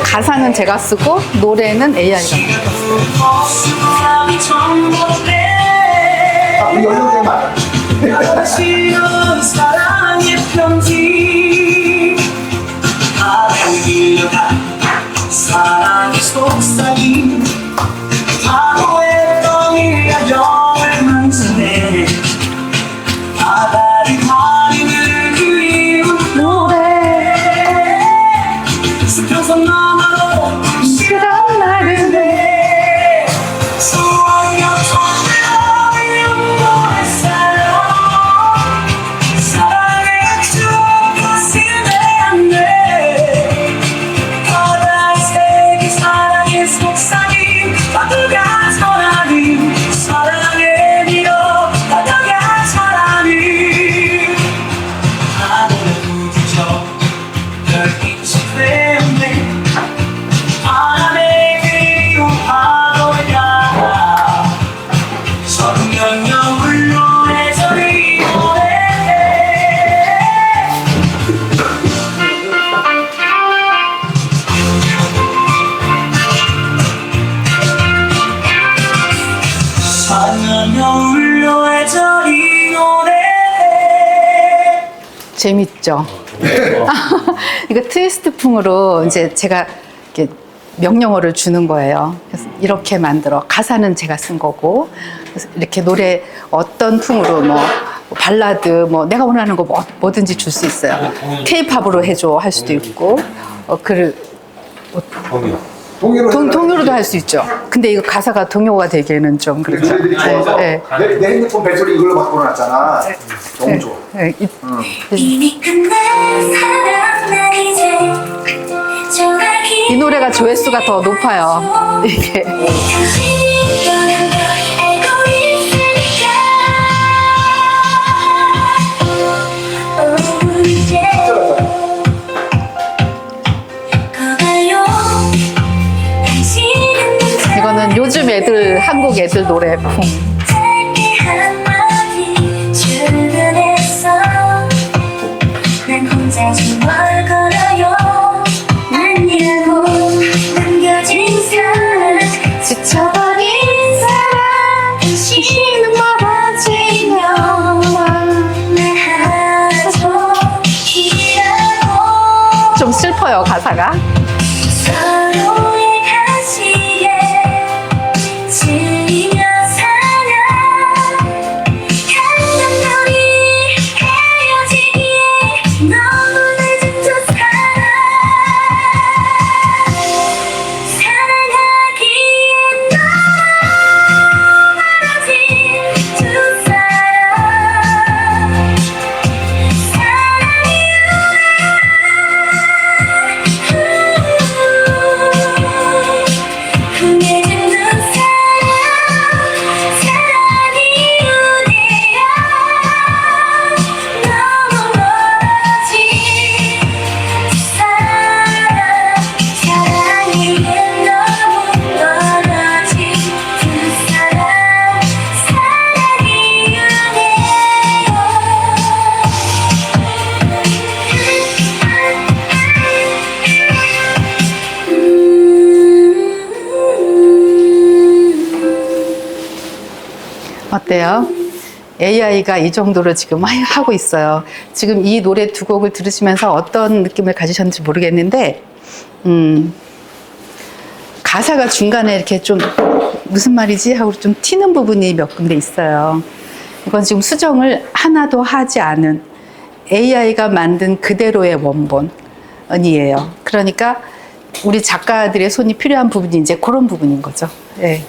가사는 제가 쓰고 노래는 AI가 만들었어요. 우리 연령대 맞아. 사랑의 편지 사랑의 속삭임 바보의 덩이가 여행만 쓰네 바다를 가리는 그리운 노래 스쳐서 너무도 싫은 날인데 소원이었던 재밌죠? 이거 트위스트풍으로 이제 제가 이렇게 명령어를 주는 거예요. 그래서 이렇게 만들어. 가사는 제가 쓴 거고. 그래서 이렇게 노래 어떤 풍으로 뭐 발라드 뭐 내가 원하는 거 뭐든지 줄 수 있어요. K-팝으로 해줘 할 수도 있고. 동요로도 할 수 있죠. 근데 이거 가사가 동요가 되기에는 좀 그렇죠. 내 핸드폰 벨소리 이걸로 바꿔놨잖아. 너무 좋아. 이미 끝난 사랑 난 이제 이 노래가 조회수가 더 높아요. 이게. 당신이 떠난 걸 알고 있으니까 이제 가봐요 당신은 이거는 요즘 애들 한국 애들 노래풍. 짧게 한마디 주문했어 난 혼자 중얼 걸어요 아니라고 남겨진 사랑 지쳐버린 사랑 당신은 멀어지면 말하죠 좀 슬퍼요 가사가. 서로의 가시에 질리며 살아 한남들이 헤어지기에 너무 늦은 두 사람 사랑하기엔 너무 멀어진 두 사람 사랑이 흥해진 두 사람 사랑이 우네요 너무 멀어진 두 사람 사랑이엔 너무 멀어진 두 사람 사랑이 어때요? AI가 이 정도로 지금 하고 있어요. 지금 이 노래 두 곡을 들으시면서 어떤 느낌을 가지셨는지 모르겠는데, 가사가 중간에 이렇게 좀 무슨 말이지 하고 좀 튀는 부분이 몇 군데 있어요. 이건 지금 수정을 하나도 하지 않은 AI가 만든 그대로의 원본이에요. 그러니까 우리 작가들의 손이 필요한 부분이 이제 그런 부분인 거죠. 네.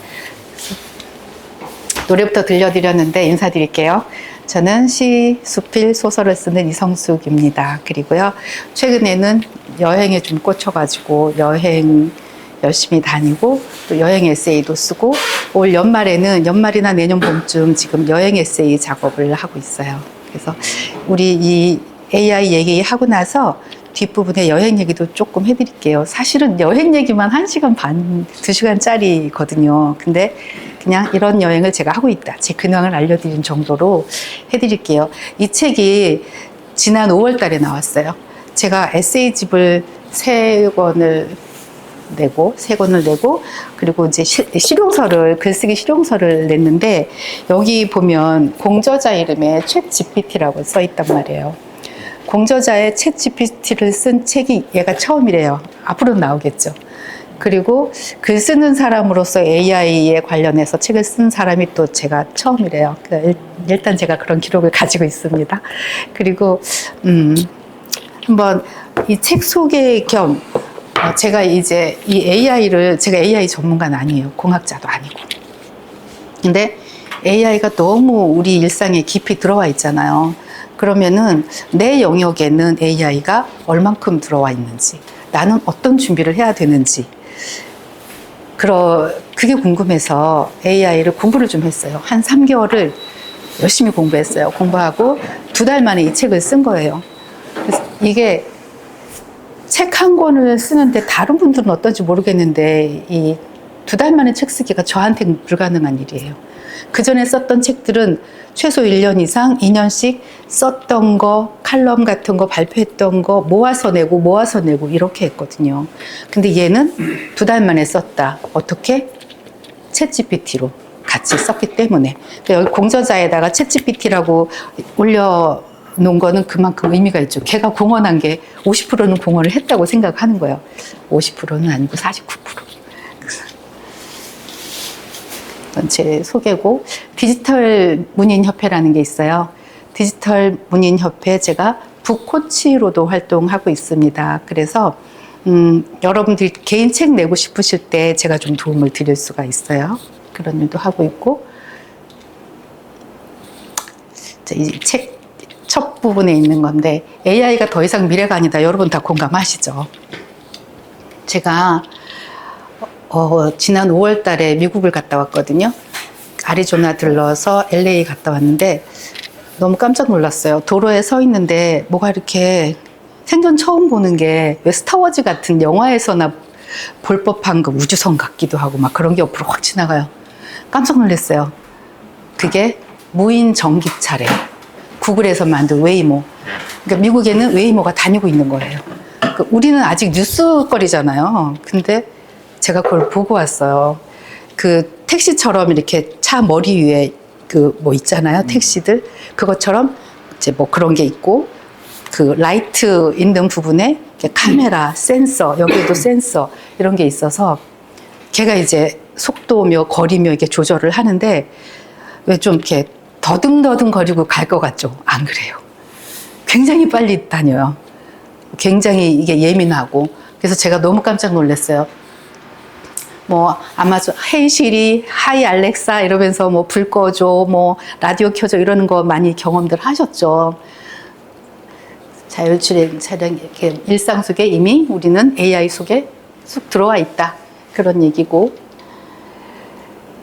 노래부터 들려드렸는데 인사드릴게요. 저는 시, 수필, 소설을 쓰는 이성숙입니다. 그리고요, 최근에는 여행에 좀 꽂혀가지고 여행 열심히 다니고 또 여행 에세이도 쓰고 올 연말이나 내년 봄쯤 지금 여행 에세이 작업을 하고 있어요. 그래서 우리 이 AI 얘기하고 나서 뒷부분에 여행 얘기도 조금 해드릴게요. 사실은 여행 얘기만 1시간 반, 2시간짜리거든요. 근데 그냥 이런 여행을 제가 하고 있다. 제 근황을 알려드린 정도로 해드릴게요. 이 책이 지난 5월 달에 나왔어요. 제가 에세이집을 세 권을 내고 그리고 이제 실용서를 글쓰기 실용서를 냈는데 여기 보면 공저자 이름에 챗 GPT라고 써 있단 말이에요. 공저자의 챗 GPT를 쓴 책이 얘가 처음이래요. 앞으로 나오겠죠. 그리고 글 쓰는 사람으로서 AI에 관련해서 책을 쓴 사람이 또 제가 처음이래요. 일단 제가 그런 기록을 가지고 있습니다. 그리고 한번 이 책 소개 겸 제가 이제 이 AI를, 제가 AI 전문가는 아니에요. 공학자도 아니고. 근데 AI가 너무 우리 일상에 깊이 들어와 있잖아요. 그러면은 내 영역에는 AI가 얼만큼 들어와 있는지, 나는 어떤 준비를 해야 되는지, 그게 궁금해서 AI를 공부를 좀 했어요. 한 3개월을 열심히 공부했어요. 공부하고 2달 만에 이 책을 쓴 거예요. 그래서 이게 책 한 권을 쓰는데 다른 분들은 어떤지 모르겠는데 이 2달 만에 책 쓰기가 저한테는 불가능한 일이에요. 그 전에 썼던 책들은 최소 1년 이상 2년씩 썼던 거, 칼럼 같은 거 발표했던 거 모아서 내고 이렇게 했거든요. 근데 얘는 2달 만에 썼다. 어떻게? 챗GPT로 같이 썼기 때문에. 여기 공저자에다가 챗GPT라고 올려놓은 거는 그만큼 의미가 있죠. 걔가 공헌한 게 50%는 공헌을 했다고 생각하는 거예요. 50%는 아니고 49%. 제 소개고, 디지털 문인협회라는 게 있어요. 디지털 문인협회 제가 북코치로도 활동하고 있습니다. 그래서 여러분들이 개인 책 내고 싶으실 때 제가 좀 도움을 드릴 수가 있어요. 그런 일도 하고 있고, 이 책 첫 부분에 있는 건데 AI가 더 이상 미래가 아니다. 여러분 다 공감하시죠? 제가 지난 5월 달에 미국을 갔다 왔거든요. 아리조나 들러서 LA 갔다 왔는데 너무 깜짝 놀랐어요. 도로에 서 있는데 뭐가 이렇게 생전 처음 보는 게 왜 스타워즈 같은 영화에서나 볼 법한 그 우주선 같기도 하고 막 그런 게 옆으로 확 지나가요. 깜짝 놀랐어요. 그게 무인 전기차래. 구글에서 만든 웨이모. 그러니까 미국에는 웨이모가 다니고 있는 거예요. 그러니까 우리는 아직 뉴스거리잖아요. 근데 제가 그걸 보고 왔어요. 그 택시처럼 이렇게 차 머리 위에 그 뭐 있잖아요. 택시들. 그것처럼 이제 뭐 그런 게 있고, 그 라이트 있는 부분에 카메라, 센서, 여기에도 센서 이런 게 있어서 걔가 이제 속도며 거리며 이렇게 조절을 하는데 왜 좀 이렇게 더듬더듬 거리고 갈 것 같죠? 안 그래요. 굉장히 빨리 다녀요. 굉장히 이게 예민하고. 그래서 제가 너무 깜짝 놀랐어요. 뭐 아마존 헤이 시리, 하이 알렉사 이러면서 뭐 불 꺼줘, 뭐 라디오 켜줘 이러는 거 많이 경험들 하셨죠. 자율주행 차량 이렇게 일상 속에 이미 우리는 AI 속에 쑥 들어와 있다. 그런 얘기고,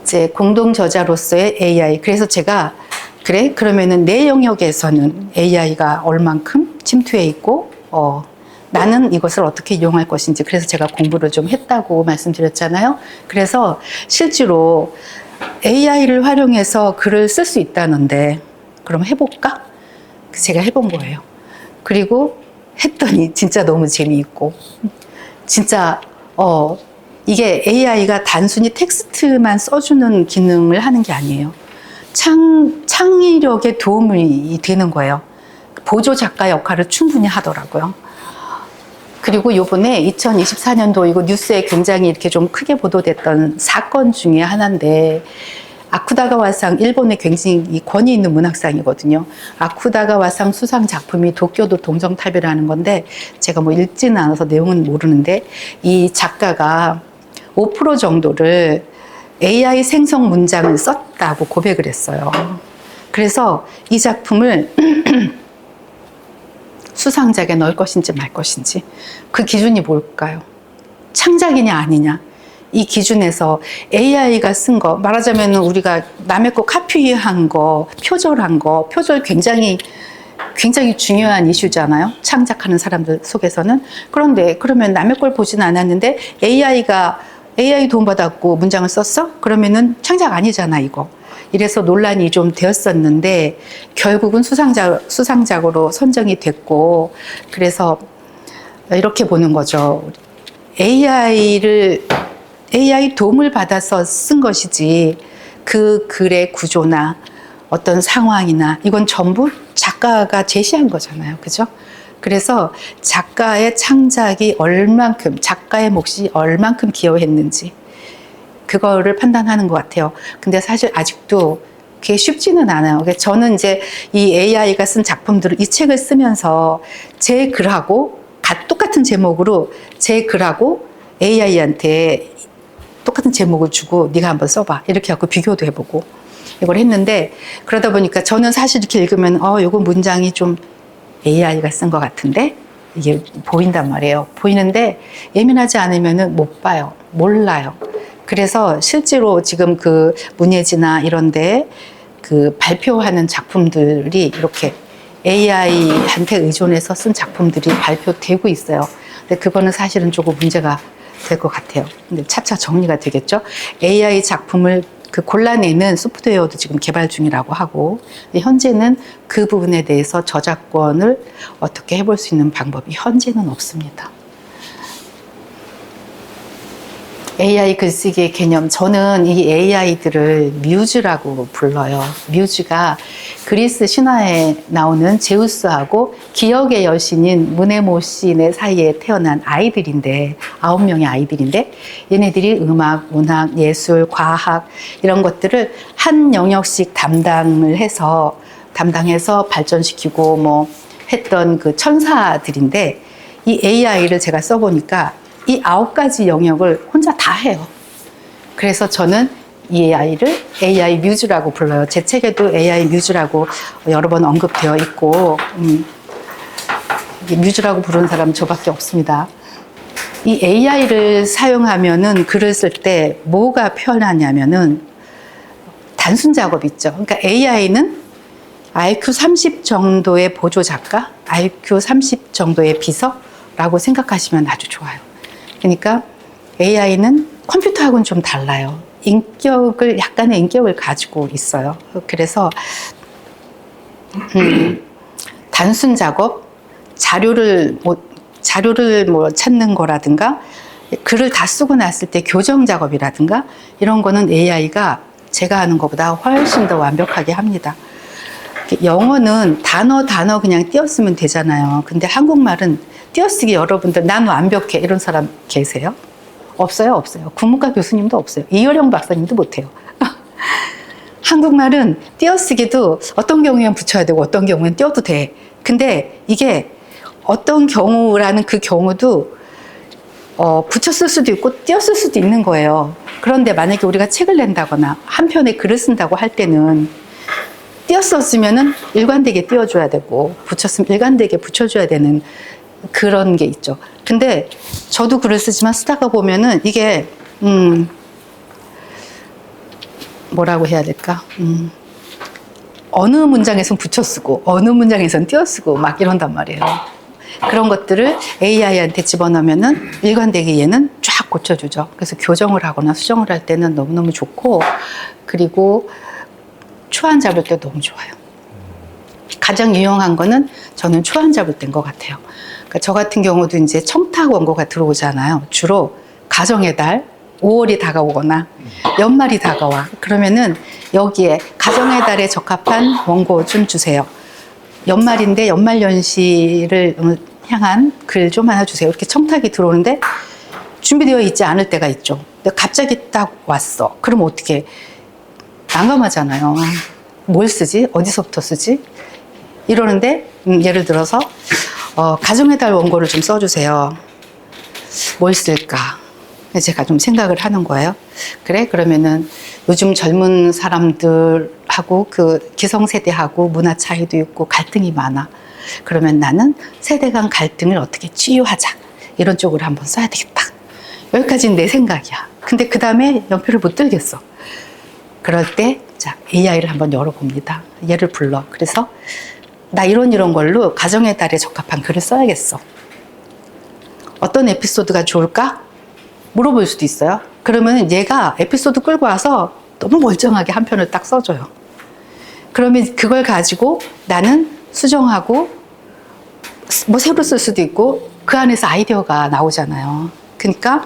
이제 공동 저자로서의 AI. 그래서 제가 그래? 그러면은 내 영역에서는 AI가 얼만큼 침투해 있고, 나는 이것을 어떻게 이용할 것인지. 그래서 제가 공부를 좀 했다고 말씀드렸잖아요. 그래서 실제로 AI를 활용해서 글을 쓸 수 있다는데, 그럼 해볼까? 제가 해본 거예요. 그리고 했더니 진짜 너무 재미있고, 진짜, 이게 AI가 단순히 텍스트만 써주는 기능을 하는 게 아니에요. 창의력에 도움이 되는 거예요. 보조 작가 역할을 충분히 하더라고요. 그리고 요번에 2024년도 이거 뉴스에 굉장히 이렇게 좀 크게 보도됐던 사건 중에 하나인데, 아쿠다가와상, 일본의 굉장히 권위 있는 문학상이거든요. 아쿠다가와상 수상 작품이 도쿄도 동정탑이라는 건데, 제가 뭐 읽지는 않아서 내용은 모르는데, 이 작가가 5% 정도를 AI 생성 문장을 썼다고 고백을 했어요. 그래서 이 작품을 수상작에 넣을 것인지 말 것인지, 그 기준이 뭘까요? 창작이냐 아니냐. 이 기준에서 AI가 쓴 거, 말하자면 우리가 남의 거 카피한 거, 표절한 거, 표절 굉장히 중요한 이슈잖아요. 창작하는 사람들 속에서는. 그런데 그러면 남의 걸 보진 않았는데 AI가 AI 도움받았고 문장을 썼어? 그러면은 창작 아니잖아, 이거. 이래서 논란이 좀 되었었는데 결국은 수상작으로 선정이 됐고, 그래서 이렇게 보는 거죠. AI 도움을 받아서 쓴 것이지 그 글의 구조나 어떤 상황이나 이건 전부 작가가 제시한 거잖아요. 그죠? 그래서 작가의 창작이 얼만큼, 작가의 몫이 얼만큼 기여했는지 그거를 판단하는 것 같아요. 근데 사실 아직도 그게 쉽지는 않아요. 저는 이제 이 AI가 쓴 작품들을 이 책을 쓰면서 제 글하고 똑같은 제목으로 제 글하고 AI한테 똑같은 제목을 주고 네가 한번 써봐 이렇게 하고 비교도 해보고 이걸 했는데, 그러다 보니까 저는 사실 이렇게 읽으면 요거 문장이 좀 AI가 쓴 것 같은데 이게 보인단 말이에요. 보이는데 예민하지 않으면은 못 봐요. 몰라요. 그래서 실제로 지금 그 문예지나 이런데 그 발표하는 작품들이 이렇게 AI한테 의존해서 쓴 작품들이 발표되고 있어요. 근데 그거는 사실은 조금 문제가 될 것 같아요. 근데 차차 정리가 되겠죠. AI 작품을 그 골라내는 소프트웨어도 지금 개발 중이라고 하고, 현재는 그 부분에 대해서 저작권을 어떻게 해볼 수 있는 방법이 현재는 없습니다. AI 글쓰기의 개념, 저는 이 AI들을 뮤즈라고 불러요. 뮤즈가 그리스 신화에 나오는 제우스하고 기억의 여신인 무네모 시인의 사이에 태어난 아이들인데, 9명의 아이들인데, 얘네들이 음악, 문학, 예술, 과학 이런 것들을 한 영역씩 담당해서 발전시키고 뭐 했던 그 천사들인데, 이 AI를 제가 써보니까 이 9가지 영역을 혼자 다 해요. 그래서 저는 이 AI를 AI 뮤즈라고 불러요. 제 책에도 AI 뮤즈라고 여러 번 언급되어 있고, 뮤즈라고 부르는 사람은 저밖에 없습니다. 이 AI를 사용하면은 글을 쓸 때 뭐가 편하냐면은 단순 작업 있죠. 그러니까 AI는 IQ 30 정도의 보조 작가, IQ 30 정도의 비서라고 생각하시면 아주 좋아요. 그러니까 AI는 컴퓨터하고는 좀 달라요. 약간의 인격을 가지고 있어요. 그래서 단순 작업, 자료를 찾는 거라든가, 글을 다 쓰고 났을 때 교정 작업이라든가 이런 거는 AI가 제가 하는 것보다 훨씬 더 완벽하게 합니다. 영어는 단어 그냥 띄어쓰면 되잖아요. 근데 한국말은 띄어쓰기, 여러분들 난 완벽해 이런 사람 계세요? 없어요. 국문과 교수님도 없어요. 이효령 박사님도 못해요. 한국말은 띄어쓰기도 어떤 경우에는 붙여야 되고 어떤 경우에는 띄어도 돼. 근데 이게 어떤 경우라는 그 경우도 붙여 쓸 수도 있고 띄어 쓸 수도 있는 거예요. 그런데 만약에 우리가 책을 낸다거나 한 편의 글을 쓴다고 할 때는 띄어 썼으면은 일관되게 띄워줘야 되고 붙였으면 일관되게 붙여줘야 되는 그런 게 있죠. 근데 저도 글을 쓰지만 쓰다가 보면은 이게 뭐라고 해야 될까? 어느 문장에선 붙여 쓰고 어느 문장에선 띄어 쓰고 막 이런단 말이에요. 그런 것들을 AI한테 집어넣으면은 일관되게 얘는 쫙 고쳐주죠. 그래서 교정을 하거나 수정을 할 때는 너무너무 좋고, 그리고 초안 잡을 때 너무 좋아요. 가장 유용한 거는 저는 초안 잡을 때인 것 같아요. 그러니까 저 같은 경우도 이제 청탁 원고가 들어오잖아요. 주로 가정의 달, 5월이 다가오거나 연말이 다가와. 그러면은 여기에 가정의 달에 적합한 원고 좀 주세요. 연말인데 연말연시를 향한 글 좀 하나 주세요. 이렇게 청탁이 들어오는데 준비되어 있지 않을 때가 있죠. 근데 갑자기 딱 왔어. 그럼 어떻게, 난감하잖아요. 뭘 쓰지? 어디서부터 쓰지? 이러는데 예를 들어서 가정의 달 원고를 좀 써주세요. 뭘 쓸까? 제가 좀 생각을 하는 거예요. 그래? 그러면은 요즘 젊은 사람들하고 그 기성세대하고 문화 차이도 있고 갈등이 많아. 그러면 나는 세대 간 갈등을 어떻게 치유하자. 이런 쪽으로 한번 써야 되겠다. 여기까지는 내 생각이야. 근데 그 다음에 연필을 못 들겠어. 그럴 때, 자, AI를 한번 열어봅니다. 얘를 불러. 그래서 나 이런 걸로 가정의 달에 적합한 글을 써야겠어. 어떤 에피소드가 좋을까? 물어볼 수도 있어요. 그러면 얘가 에피소드 끌고 와서 너무 멀쩡하게 한 편을 딱 써줘요. 그러면 그걸 가지고 나는 수정하고 뭐 새로 쓸 수도 있고 그 안에서 아이디어가 나오잖아요. 그러니까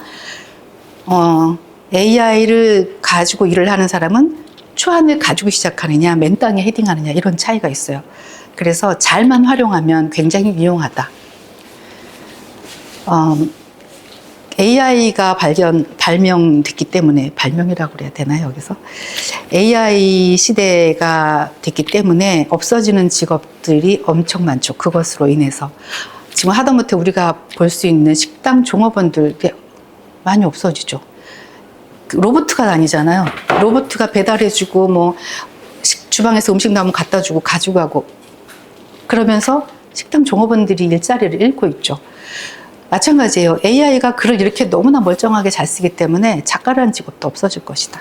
AI를 가지고 일을 하는 사람은 초안을 가지고 시작하느냐 맨 땅에 헤딩하느냐 이런 차이가 있어요. 그래서 잘만 활용하면 굉장히 유용하다. AI가 발명됐기 때문에, 발명이라고 그래야 되나요, 여기서? AI 시대가 됐기 때문에 없어지는 직업들이 엄청 많죠. 그것으로 인해서. 지금 하다못해 우리가 볼 수 있는 식당 종업원들 많이 없어지죠. 로봇가 다니잖아요. 로봇가 배달해주고, 뭐, 주방에서 음식 나오면 갖다 주고, 가지고 가고. 그러면서 식당 종업원들이 일자리를 잃고 있죠. 마찬가지예요. AI가 글을 이렇게 너무나 멀쩡하게 잘 쓰기 때문에 작가라는 직업도 없어질 것이다.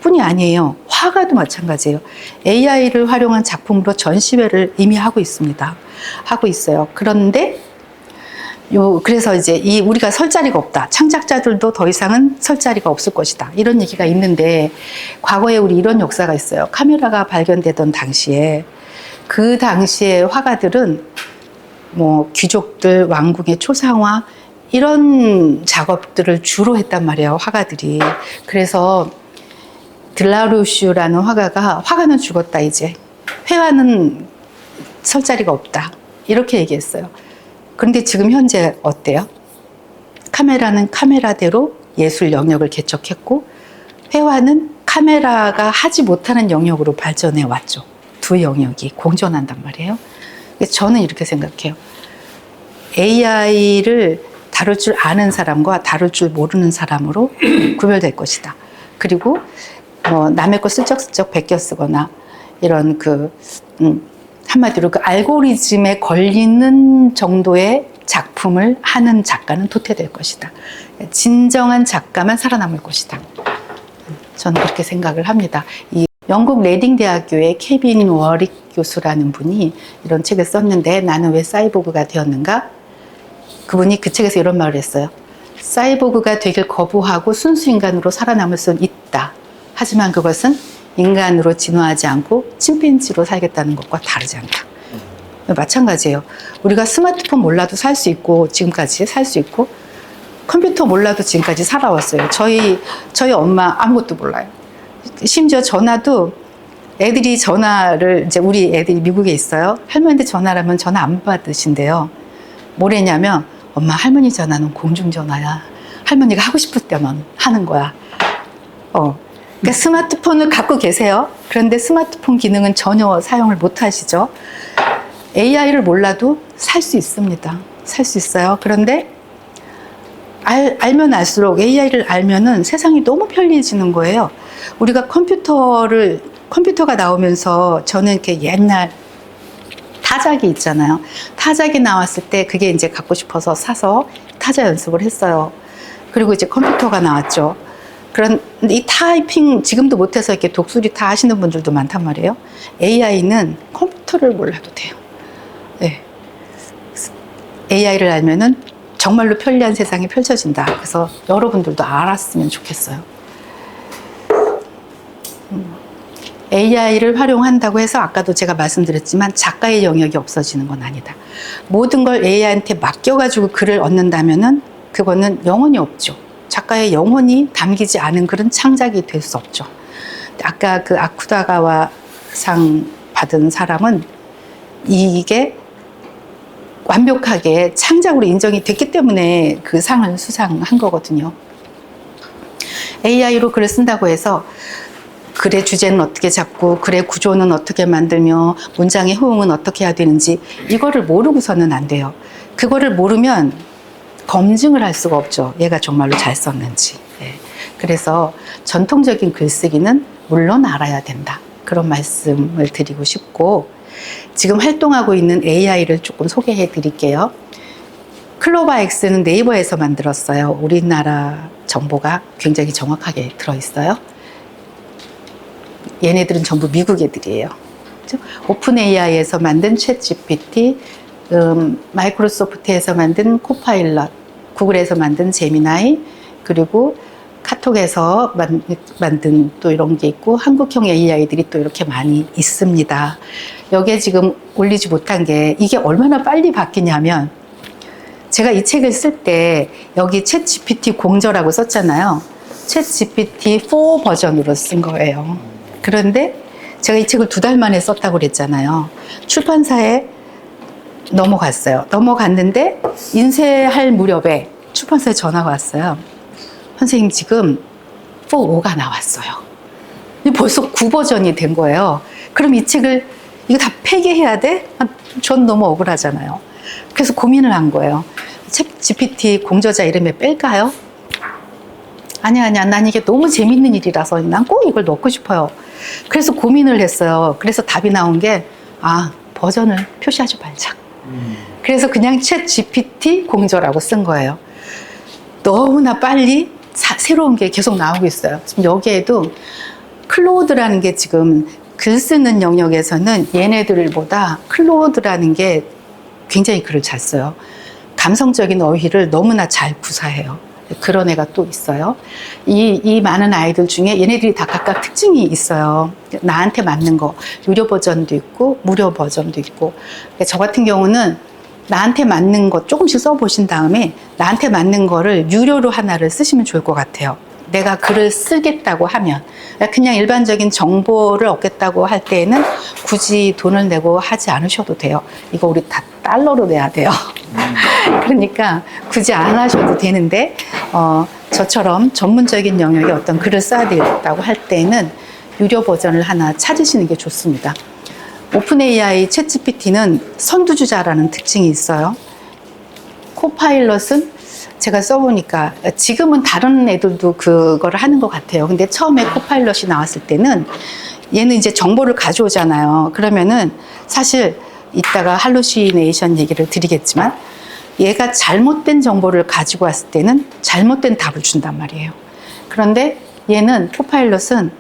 뿐이 아니에요. 화가도 마찬가지예요. AI를 활용한 작품으로 전시회를 이미 하고 있습니다. 하고 있어요. 그런데 그래서 이제 우리가 설 자리가 없다. 창작자들도 더 이상은 설 자리가 없을 것이다. 이런 얘기가 있는데 과거에 우리 이런 역사가 있어요. 카메라가 발견되던 당시에 그 당시에 화가들은 뭐 귀족들, 왕궁의 초상화 이런 작업들을 주로 했단 말이에요. 화가들이. 그래서 들라루슈라는 화가는 죽었다 이제. 회화는 설 자리가 없다. 이렇게 얘기했어요. 그런데 지금 현재 어때요? 카메라는 카메라대로 예술 영역을 개척했고 회화는 카메라가 하지 못하는 영역으로 발전해 왔죠. 두 영역이 공존한단 말이에요. 저는 이렇게 생각해요. AI를 다룰 줄 아는 사람과 다룰 줄 모르는 사람으로 구별될 것이다. 그리고 남의 거 슬쩍슬쩍 베껴 쓰거나 이런 한마디로 그 알고리즘에 걸리는 정도의 작품을 하는 작가는 도태될 것이다. 진정한 작가만 살아남을 것이다. 저는 그렇게 생각을 합니다. 이 영국 레딩 대학교의 케빈 워릭 교수라는 분이 이런 책을 썼는데 나는 왜 사이보그가 되었는가? 그분이 그 책에서 이런 말을 했어요. 사이보그가 되길 거부하고 순수 인간으로 살아남을 수는 있다. 하지만 그것은 인간으로 진화하지 않고 침팬지로 살겠다는 것과 다르지 않다. 마찬가지예요. 우리가 스마트폰 몰라도 살 수 있고 지금까지 살 수 있고 컴퓨터 몰라도 지금까지 살아왔어요. 저희 엄마 아무것도 몰라요. 심지어 전화도 애들이 전화를 이제 우리 애들이 미국에 있어요. 할머니한테 전화를 하면 전화 안 받으신대요. 뭐래냐면 엄마 할머니 전화는 공중전화야. 할머니가 하고 싶을 때만 하는 거야. 그러니까 스마트폰을 갖고 계세요. 그런데 스마트폰 기능은 전혀 사용을 못 하시죠. AI를 몰라도 살 수 있습니다. 살 수 있어요. 그런데 알면 알수록 AI를 알면은 세상이 너무 편리해지는 거예요. 우리가 컴퓨터가 나오면서 저는 이렇게 옛날 타자기 있잖아요. 타자기 나왔을 때 그게 이제 갖고 싶어서 사서 타자 연습을 했어요. 그리고 이제 컴퓨터가 나왔죠. 그런 이 타이핑 지금도 못해서 이렇게 독수리 타 하시는 분들도 많단 말이에요. AI는 컴퓨터를 몰라도 돼요. 네. AI를 알면은 정말로 편리한 세상이 펼쳐진다. 그래서 여러분들도 알았으면 좋겠어요. AI를 활용한다고 해서 아까도 제가 말씀드렸지만 작가의 영역이 없어지는 건 아니다. 모든 걸 AI한테 맡겨가지고 글을 얻는다면은 그거는 영혼이 없죠. 작가의 영혼이 담기지 않은 글은 창작이 될 수 없죠. 아까 그 아쿠다가와 상 받은 사람은 이게 완벽하게 창작으로 인정이 됐기 때문에 그 상을 수상한 거거든요. AI로 글을 쓴다고 해서 글의 주제는 어떻게 잡고 글의 구조는 어떻게 만들며 문장의 호응은 어떻게 해야 되는지 이거를 모르고서는 안 돼요. 그거를 모르면 검증을 할 수가 없죠. 얘가 정말로 잘 썼는지. 네. 그래서 전통적인 글쓰기는 물론 알아야 된다. 그런 말씀을 드리고 싶고 지금 활동하고 있는 AI를 조금 소개해 드릴게요. 클로바엑스는 네이버에서 만들었어요. 우리나라 정보가 굉장히 정확하게 들어있어요. 얘네들은 전부 미국 애들이에요. 오픈 AI에서 만든 챗 GPT, 마이크로소프트에서 만든 코파일럿, 구글에서 만든 제미나이, 그리고 카톡에서 만든 또 이런 게 있고 한국형 AI들이 또 이렇게 많이 있습니다. 여기에 지금 올리지 못한 게 이게 얼마나 빨리 바뀌냐면 제가 이 책을 쓸 때 여기 챗 GPT 공저라고 썼잖아요. 챗 GPT 4 버전으로 쓴 거예요. 그런데 제가 이 책을 2달 만에 썼다고 그랬잖아요. 출판사에 넘어갔어요. 넘어갔는데 인쇄할 무렵에 출판사에 전화가 왔어요. 선생님 지금 4.5가 나왔어요. 벌써 9버전이 된 거예요. 그럼 이 책을 이거 다 폐기해야 돼? 전 너무 억울하잖아요. 그래서 고민을 한 거예요. 챗 GPT 공저자 이름에 뺄까요? 아니야. 난 이게 너무 재밌는 일이라서 난 꼭 이걸 넣고 싶어요. 그래서 고민을 했어요. 그래서 답이 나온 게 버전을 표시하지 말자. 그래서 그냥 챗 GPT 공저라고 쓴 거예요. 너무나 빨리 새로운 게 계속 나오고 있어요. 지금 여기에도 클로드라는 게 지금 글 쓰는 영역에서는 얘네들보다 클로드라는 게 굉장히 글을 잘 써요. 감성적인 어휘를 너무나 잘 구사해요. 그런 애가 또 있어요. 이 많은 아이들 중에 얘네들이 다 각각 특징이 있어요. 나한테 맞는 거, 유료 버전도 있고 무료 버전도 있고. 저 같은 경우는 나한테 맞는 거 조금씩 써보신 다음에 나한테 맞는 거를 유료로 하나를 쓰시면 좋을 것 같아요. 내가 글을 쓰겠다고 하면 그냥 일반적인 정보를 얻겠다고 할 때에는 굳이 돈을 내고 하지 않으셔도 돼요. 이거 우리 다 달러로 내야 돼요. 그러니까 굳이 안 하셔도 되는데 저처럼 전문적인 영역에 어떤 글을 써야 되겠다고 할 때는 유료 버전을 하나 찾으시는 게 좋습니다. 오픈 AI 챗GPT는 선두주자라는 특징이 있어요. 코파일럿은 제가 써보니까 지금은 다른 애들도 그거를 하는 것 같아요. 근데 처음에 코파일럿이 나왔을 때는 얘는 이제 정보를 가져오잖아요. 그러면은 사실 이따가 할루시네이션 얘기를 드리겠지만 얘가 잘못된 정보를 가지고 왔을 때는 잘못된 답을 준단 말이에요. 그런데 얘는 코파일럿은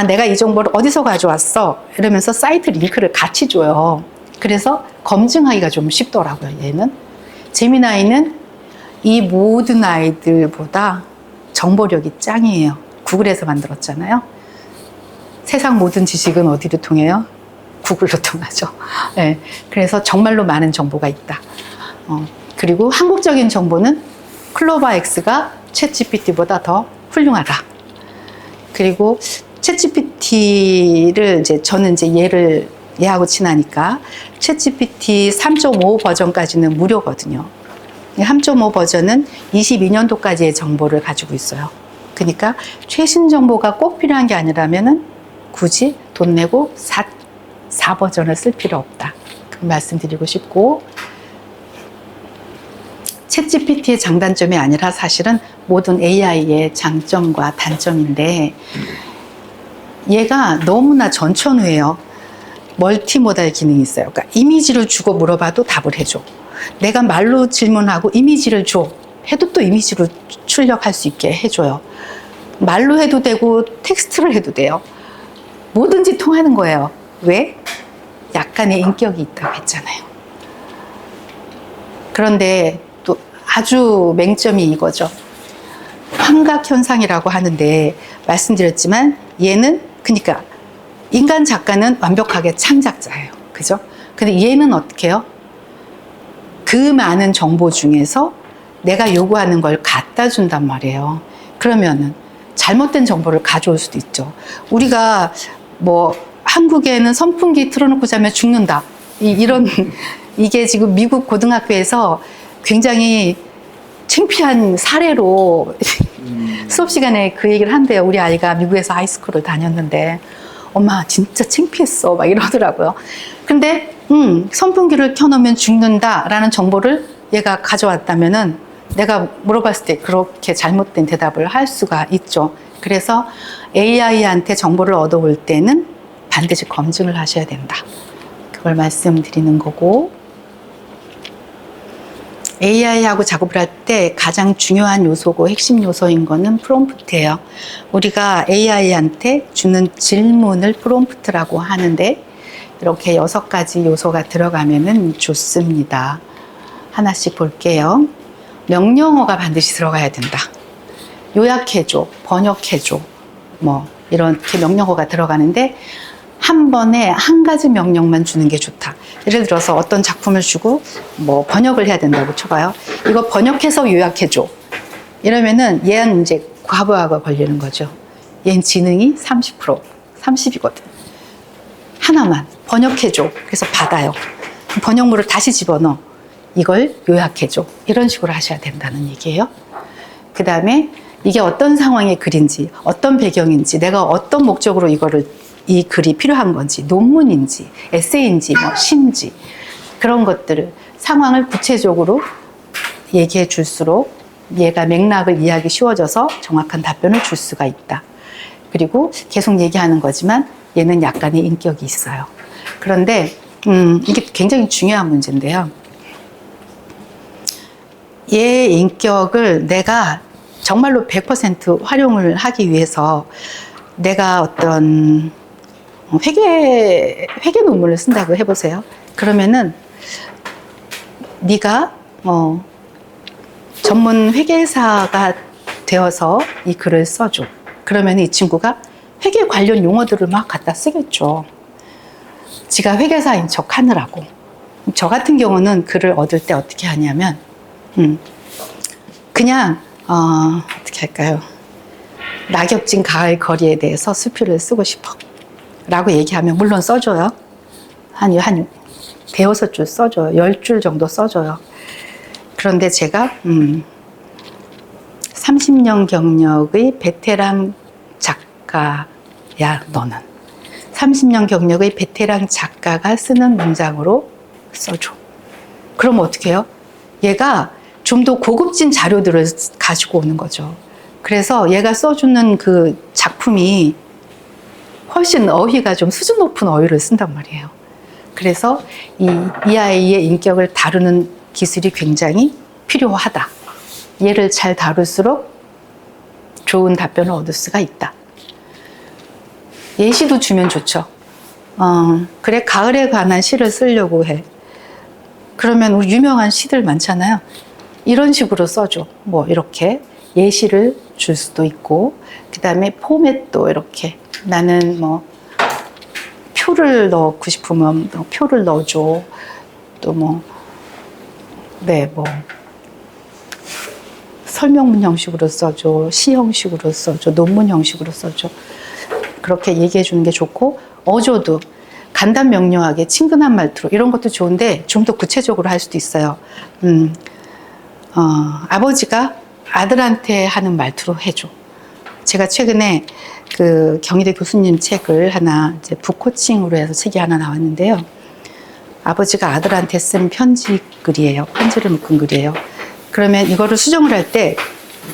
내가 이 정보를 어디서 가져왔어? 이러면서 사이트 링크를 같이 줘요. 그래서 검증하기가 좀 쉽더라고요, 얘는. 제미나이는 이 모든 아이들보다 정보력이 짱이에요. 구글에서 만들었잖아요. 세상 모든 지식은 어디로 통해요? 구글로 통하죠. 네, 그래서 정말로 많은 정보가 있다. 그리고 한국적인 정보는 클로바엑스가 챗GPT보다 더 훌륭하다. 그리고 챗GPT를 저는 얘하고 친하니까 챗GPT 3.5 버전까지는 무료거든요. 3.5 버전은 22년도까지의 정보를 가지고 있어요. 그러니까 최신 정보가 꼭 필요한 게 아니라면은 굳이 돈 내고 4 버전을 쓸 필요 없다. 그 말씀드리고 싶고, 챗GPT의 장단점이 아니라 사실은 모든 AI의 장점과 단점인데 얘가 너무나 전천후예요. 멀티모달 기능이 있어요. 그러니까 이미지를 주고 물어봐도 답을 해줘. 내가 말로 질문하고 이미지를 줘 해도 또 이미지로 출력할 수 있게 해줘요. 말로 해도 되고 텍스트를 해도 돼요. 뭐든지 통하는 거예요. 왜? 약간의 인격이 있다고 했잖아요. 그런데 또 아주 맹점이 이거죠. 환각현상이라고 하는데 말씀드렸지만 얘는 그러니까 인간 작가는 완벽하게 창작자예요. 그죠? 근데 얘는 어떻게 해요? 그 많은 정보 중에서 내가 요구하는 걸 갖다 준단 말이에요. 그러면은 잘못된 정보를 가져올 수도 있죠. 우리가 한국에는 선풍기 틀어놓고 자면 죽는다. 이게 지금 미국 고등학교에서 굉장히 창피한 사례로 수업 시간에 그 얘기를 한대요. 우리 아이가 미국에서 하이스쿨을 다녔는데 엄마 진짜 창피했어 막 이러더라고요. 근데 선풍기를 켜놓으면 죽는다라는 정보를 얘가 가져왔다면은 내가 물어봤을 때 그렇게 잘못된 대답을 할 수가 있죠. 그래서 AI한테 정보를 얻어올 때는 반드시 검증을 하셔야 된다. 그걸 말씀드리는 거고, AI하고 작업을 할 때 가장 중요한 요소고 핵심 요소인 거는 프롬프트예요. 우리가 AI한테 주는 질문을 프롬프트라고 하는데 이렇게 6가지 요소가 들어가면은 좋습니다. 하나씩 볼게요. 명령어가 반드시 들어가야 된다. 요약해줘, 번역해줘, 뭐 이렇게 명령어가 들어가는데 한 번에 한 가지 명령만 주는 게 좋다. 예를 들어서 어떤 작품을 주고 뭐 번역을 해야 된다고 쳐봐요. 이거 번역해서 요약해줘. 이러면은 얘는 이제 과부하가 걸리는 거죠. 얘는 지능이 30%, 30이거든. 하나만 번역해줘. 그래서 받아요. 번역물을 다시 집어넣어. 이걸 요약해줘. 이런 식으로 하셔야 된다는 얘기예요. 그 다음에 이게 어떤 상황의 글인지, 어떤 배경인지, 내가 어떤 목적으로 이 글이 필요한 건지, 논문인지, 에세이인지, 뭐 시인지, 그런 것들을, 상황을 구체적으로 얘기해 줄수록 얘가 맥락을 이해하기 쉬워져서 정확한 답변을 줄 수가 있다. 그리고 계속 얘기하는 거지만 얘는 약간의 인격이 있어요. 그런데 이게 굉장히 중요한 문제인데요. 얘의 인격을 내가 정말로 100% 활용을 하기 위해서 내가 어떤 회계 논문을 쓴다고 해보세요. 그러면은 네가 전문 회계사가 되어서 이 글을 써줘. 그러면 이 친구가 회계 관련 용어들을 막 갖다 쓰겠죠. 지가 회계사인 척 하느라고. 저 같은 경우는 글을 얻을 때 어떻게 하냐면 그냥 어떻게 할까요? 낙엽진 가을 거리에 대해서 수필을 쓰고 싶어 라고 얘기하면 물론 써줘요. 한 대여섯 줄 써줘요. 10줄 정도 써줘요. 그런데 제가 30년 경력의 베테랑 작가야 너는 30년 경력의 베테랑 작가가 쓰는 문장으로 써줘. 그럼 어떻게 해요? 얘가 좀 더 고급진 자료들을 가지고 오는 거죠. 그래서 얘가 써주는 그 작품이 훨씬 어휘가 좀 수준 높은 어휘를 쓴단 말이에요. 그래서 이 아이의 인격을 다루는 기술이 굉장히 필요하다. 얘를 잘 다룰수록 좋은 답변을 얻을 수가 있다. 예시도 주면 좋죠. 그래, 가을에 관한 시를 쓰려고 해. 그러면 우리 유명한 시들 많잖아요. 이런 식으로 써줘. 뭐 이렇게 예시를 줄 수도 있고, 그 다음에 포맷도 이렇게 나는 뭐 표를 넣고 싶으면 표를 넣어줘. 또 뭐 설명문 형식으로 써줘, 시 형식으로 써줘, 논문 형식으로 써줘. 그렇게 얘기해 주는 게 좋고, 어조도 간단 명료하게 친근한 말투로 이런 것도 좋은데 좀 더 구체적으로 할 수도 있어요. 아버지가 아들한테 하는 말투로 해줘. 제가 최근에 그 경희대 교수님 책을 하나 이제 북코칭으로 해서 책이 하나 나왔는데요. 아버지가 아들한테 쓴 편지 글이에요. 편지를 묶은 글이에요. 그러면 이거를 수정을 할 때,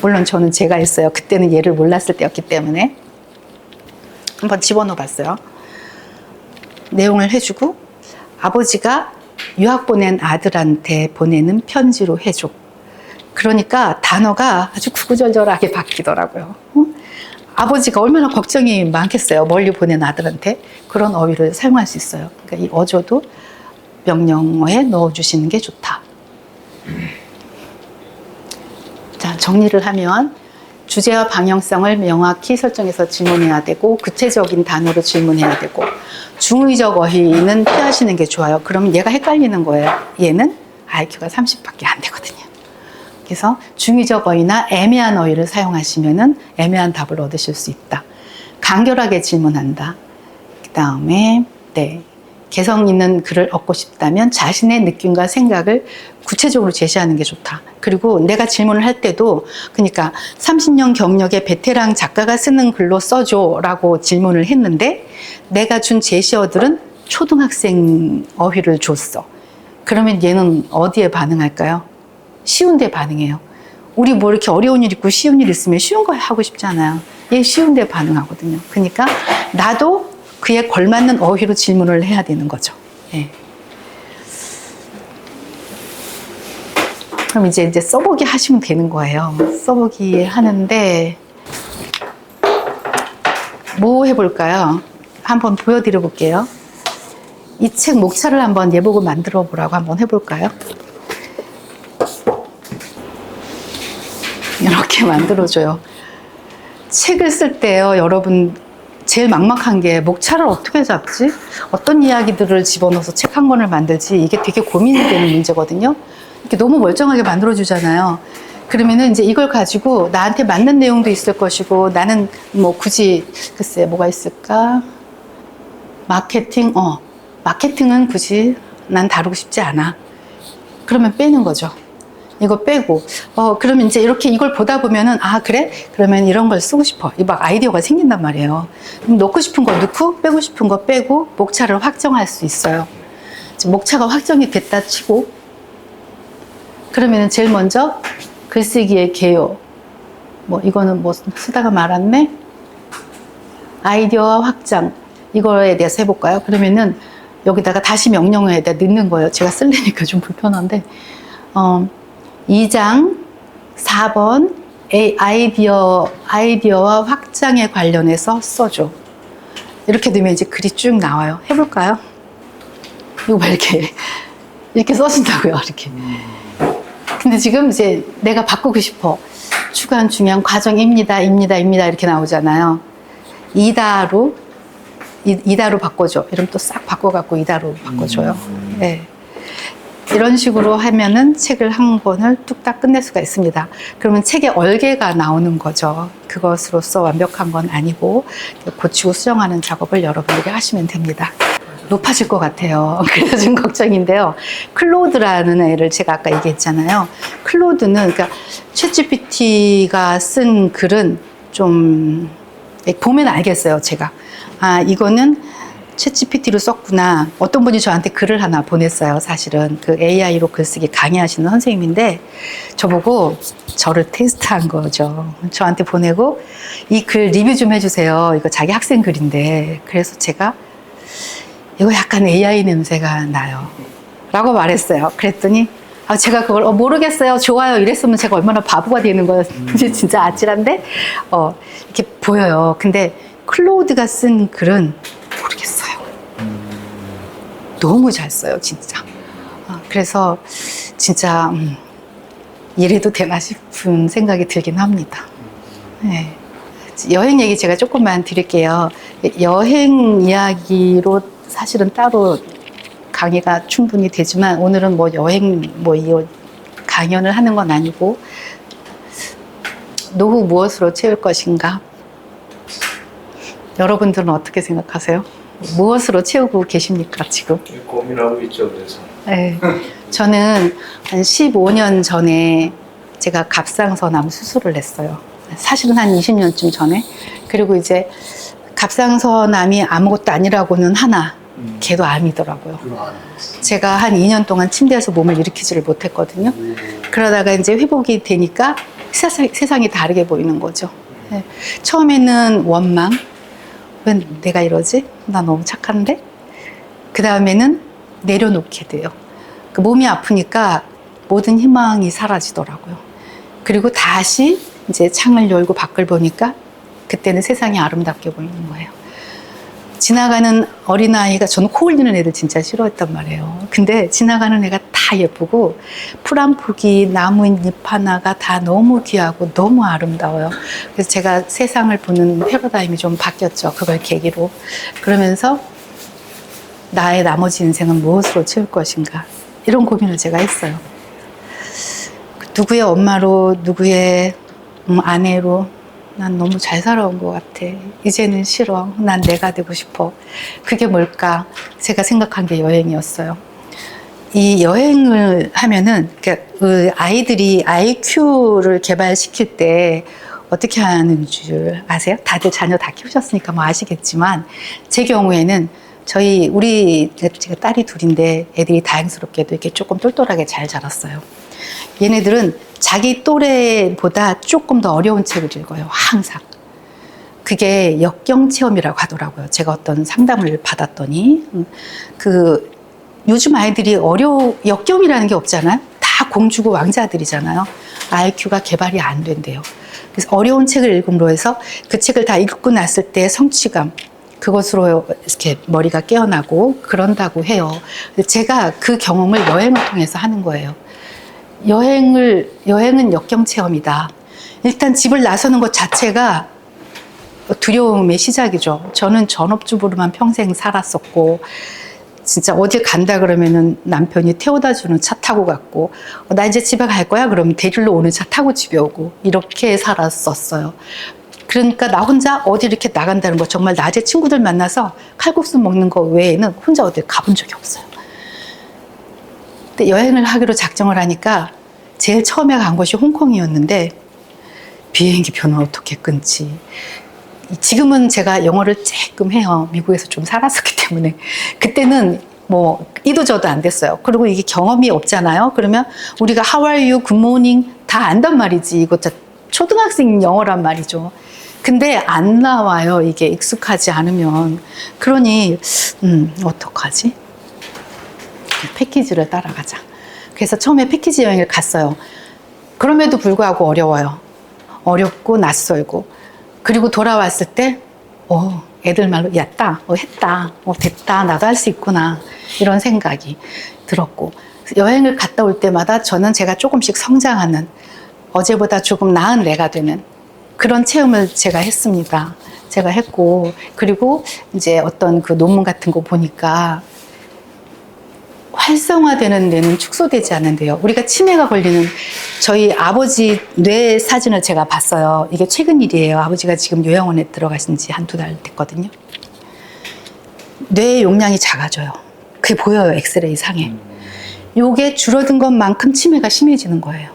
물론 저는 제가 했어요. 그때는 얘를 몰랐을 때였기 때문에. 한번 집어넣어 봤어요. 내용을 해주고, 아버지가 유학 보낸 아들한테 보내는 편지로 해줘. 그러니까 단어가 아주 구구절절하게 바뀌더라고요. 아버지가 얼마나 걱정이 많겠어요. 멀리 보낸 아들한테. 그런 어휘를 사용할 수 있어요. 그러니까 이 어조도 명령어에 넣어주시는 게 좋다. 자, 정리를 하면 주제와 방향성을 명확히 설정해서 질문해야 되고, 구체적인 단어로 질문해야 되고, 중의적 어휘는 피하시는 게 좋아요. 그러면 얘가 헷갈리는 거예요. 얘는 IQ가 30밖에 안 되거든요. 그래서 중의적 어휘나 애매한 어휘를 사용하시면은 애매한 답을 얻으실 수 있다. 간결하게 질문한다. 그 다음에 개성 있는 글을 얻고 싶다면 자신의 느낌과 생각을 구체적으로 제시하는 게 좋다. 그리고 내가 질문을 할 때도, 그러니까 30년 경력의 베테랑 작가가 쓰는 글로 써줘 라고 질문을 했는데, 내가 준 제시어들은 초등학생 어휘를 줬어. 그러면 얘는 어디에 반응할까요? 쉬운 데 반응해요. 우리 뭐 이렇게 어려운 일 있고 쉬운 일 있으면 쉬운 거 하고 싶잖아요. 얘 쉬운 데 반응하거든요. 그러니까 나도 그에 걸맞는 어휘로 질문을 해야 되는 거죠. 네. 그럼 이제 써보기 하시면 되는 거예요. 써보기 하는데 뭐 해볼까요? 한번 보여드려 볼게요. 이 책 목차를 한번 얘보고 만들어 보라고 한번 해볼까요? 이렇게 만들어줘요. 책을 쓸 때요, 여러분, 제일 막막한 게 목차를 어떻게 잡지? 어떤 이야기들을 집어넣어서 책 한 권을 만들지? 이게 되게 고민이 되는 문제거든요. 이렇게 너무 멀쩡하게 만들어주잖아요. 그러면은 이제 이걸 가지고 나한테 맞는 내용도 있을 것이고, 나는 뭐 굳이, 글쎄, 뭐가 있을까? 마케팅은 굳이 난 다루고 싶지 않아. 그러면 빼는 거죠. 이거 빼고, 그러면 이제 이렇게 이걸 보다 보면은, 아, 그래? 그러면 이런 걸 쓰고 싶어. 이 막 아이디어가 생긴단 말이에요. 그럼 넣고 싶은 거 넣고, 빼고 싶은 거 빼고, 목차를 확정할 수 있어요. 지금 목차가 확정이 됐다 치고, 그러면은 제일 먼저 글쓰기의 개요. 뭐, 이거는 뭐 쓰다가 말았네? 아이디어 확장. 이거에 대해서 해볼까요? 그러면은 여기다가 다시 명령어에다 넣는 거예요. 제가 쓰려니까 좀 불편한데. 2장 4번 아이디어와 확장에 관련해서 써줘. 이렇게 되면 이제 글이 쭉 나와요. 해볼까요? 이거 봐, 이렇게 써준다고요, 이렇게. 근데 지금 이제 내가 바꾸고 싶어. 추가한 중요한 과정입니다, 이렇게 나오잖아요. 이다로 바꿔줘. 이러면 또 싹 바꿔갖고 이다로 바꿔줘요. 네. 이런 식으로 하면은 책을 한 권을 뚝딱 끝낼 수가 있습니다. 그러면 책의 얼개가 나오는 거죠. 그것으로서 완벽한 건 아니고 고치고 수정하는 작업을 여러분들이 하시면 됩니다. 높아질 것 같아요. 그래서 좀 걱정인데요. 클로드라는 애를 제가 아까 얘기했잖아요. 클로드는, 그러니까 챗GPT가 쓴 글은 좀 보면 알겠어요, 제가. 아, 이거는 챗GPT로 썼구나. 어떤 분이 저한테 글을 하나 보냈어요. 사실은 그 AI로 글쓰기 강의하시는 선생님인데 저보고 저를 테스트한 거죠. 저한테 보내고 이 글 리뷰 좀 해주세요. 이거 자기 학생 글인데. 그래서 제가 이거 약간 AI 냄새가 나요 라고 말했어요. 그랬더니 제가 그걸 모르겠어요, 좋아요 이랬으면 제가 얼마나 바보가 되는 거예요. 진짜 아찔한데 이렇게 보여요. 근데 클로드가 쓴 글은 모르겠어요. 너무 잘 써요, 진짜. 그래서 진짜 이래도 되나 싶은 생각이 들긴 합니다. 네. 여행 얘기 제가 조금만 드릴게요. 여행 이야기로 사실은 따로 강의가 충분히 되지만 오늘은 뭐 여행 이 강연을 하는 건 아니고, 노후 무엇으로 채울 것인가? 여러분들은 어떻게 생각하세요? 무엇으로 채우고 계십니까, 지금? 고민하고 있죠, 그래서. 네. 저는 한 15년 전에 제가 갑상선암 수술을 했어요. 사실은 한 20년쯤 전에. 그리고 이제 갑상선암이 아무것도 아니라고는 하나, 걔도 암이더라고요. 제가 한 2년 동안 침대에서 몸을 일으키지를 못했거든요. 그러다가 이제 회복이 되니까 세상이 다르게 보이는 거죠. 네. 처음에는 원망. 왜 내가 이러지? 나 너무 착한데? 그 다음에는 내려놓게 돼요. 그 몸이 아프니까 모든 희망이 사라지더라고요. 그리고 다시 이제 창을 열고 밖을 보니까 그때는 세상이 아름답게 보이는 거예요. 지나가는 어린아이가, 저는 코 흘리는 애들 진짜 싫어했단 말이에요. 근데 지나가는 애가 다 예쁘고 풀 한 폭이, 나무잎 하나가 다 너무 귀하고 너무 아름다워요. 그래서 제가 세상을 보는 패러다임이 좀 바뀌었죠. 그걸 계기로. 그러면서 나의 나머지 인생은 무엇으로 채울 것인가, 이런 고민을 제가 했어요. 누구의 엄마로, 누구의 아내로 난 너무 잘 살아온 것 같아. 이제는 싫어. 난 내가 되고 싶어. 그게 뭘까? 제가 생각한 게 여행이었어요. 이 여행을 하면은, 그 아이들이 IQ를 개발시킬 때 어떻게 하는 줄 아세요? 다들 자녀 다 키우셨으니까 뭐 아시겠지만, 제 경우에는 제가 딸이 둘인데 애들이 다행스럽게도 이렇게 조금 똘똘하게 잘 자랐어요. 얘네들은 자기 또래보다 조금 더 어려운 책을 읽어요, 항상. 그게 역경 체험이라고 하더라고요. 제가 어떤 상담을 받았더니, 요즘 아이들이 역경이라는 게 없잖아요. 다 공주고 왕자들이잖아요. IQ가 개발이 안 된대요. 그래서 어려운 책을 읽음으로 해서 그 책을 다 읽고 났을 때 성취감, 그것으로 이렇게 머리가 깨어나고 그런다고 해요. 제가 그 경험을 여행을 통해서 하는 거예요. 여행은 역경 체험이다. 일단 집을 나서는 것 자체가 두려움의 시작이죠. 저는 전업주부로만 평생 살았었고, 진짜 어디 간다 그러면은 남편이 태워다 주는 차 타고 갔고, 나 이제 집에 갈 거야? 그러면 데리러 오는 차 타고 집에 오고, 이렇게 살았었어요. 그러니까 나 혼자 어디 이렇게 나간다는 거, 정말 낮에 친구들 만나서 칼국수 먹는 거 외에는 혼자 어디 가본 적이 없어요. 근데 여행을 하기로 작정을 하니까 제일 처음에 간 곳이 홍콩이었는데, 비행기 표는 어떻게 끊지? 지금은 제가 영어를 조금 해요. 미국에서 좀 살았었기 때문에. 그때는 뭐 이도저도 안 됐어요. 그리고 이게 경험이 없잖아요. 그러면 우리가 How are you, Good morning 다 안단 말이지. 이거 초등학생 영어란 말이죠. 근데 안 나와요. 이게 익숙하지 않으면. 그러니 어떡하지? 패키지를 따라가자. 그래서 처음에 패키지 여행을 갔어요. 그럼에도 불구하고 어려워요. 어렵고 낯설고. 그리고 돌아왔을 때, 애들 말로, 했다, 됐다, 나도 할 수 있구나. 이런 생각이 들었고. 여행을 갔다 올 때마다 저는 제가 조금씩 성장하는, 어제보다 조금 나은 내가 되는 그런 체험을 제가 했습니다. 제가 했고, 그리고 이제 어떤 그 논문 같은 거 보니까 활성화되는 뇌는 축소되지 않는데요. 우리가 치매가 걸리는 저희 아버지 뇌 사진을 제가 봤어요. 이게 최근 일이에요. 아버지가 지금 요양원에 들어가신 지 한두 달 됐거든요. 뇌의 용량이 작아져요. 그게 보여요. 엑스레이 상에. 요게 줄어든 것만큼 치매가 심해지는 거예요.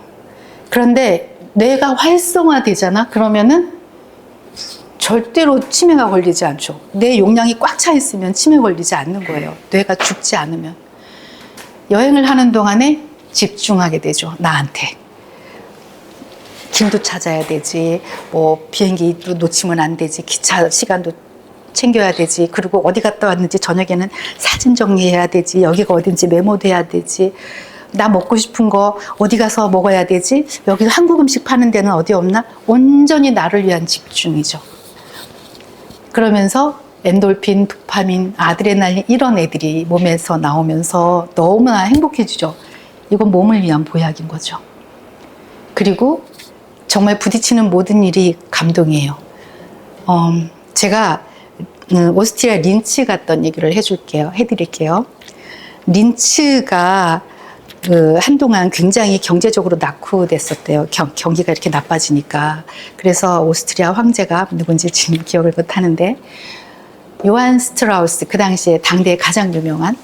그런데 뇌가 활성화되잖아? 그러면은 절대로 치매가 걸리지 않죠. 뇌 용량이 꽉 차 있으면 치매 걸리지 않는 거예요. 뇌가 죽지 않으면. 여행을 하는 동안에 집중하게 되죠. 나한테. 길도 찾아야 되지. 뭐 비행기도 놓치면 안 되지. 기차 시간도 챙겨야 되지. 그리고 어디 갔다 왔는지 저녁에는 사진 정리해야 되지. 여기가 어딘지 메모돼야 되지. 나 먹고 싶은 거 어디 가서 먹어야 되지. 여기 한국 음식 파는 데는 어디 없나. 온전히 나를 위한 집중이죠. 그러면서 엔돌핀, 도파민, 아드레날린 이런 애들이 몸에서 나오면서 너무나 행복해지죠. 이건 몸을 위한 보약인 거죠. 그리고 정말 부딪히는 모든 일이 감동이에요. 제가 오스트리아 린츠 갔던 얘기를 해드릴게요. 린츠가 한동안 굉장히 경제적으로 낙후됐었대요. 경기가 이렇게 나빠지니까. 그래서 오스트리아 황제가 누군지 지금 기억을 못 하는데, 요한 스트라우스, 그 당시에 당대에 가장 유명한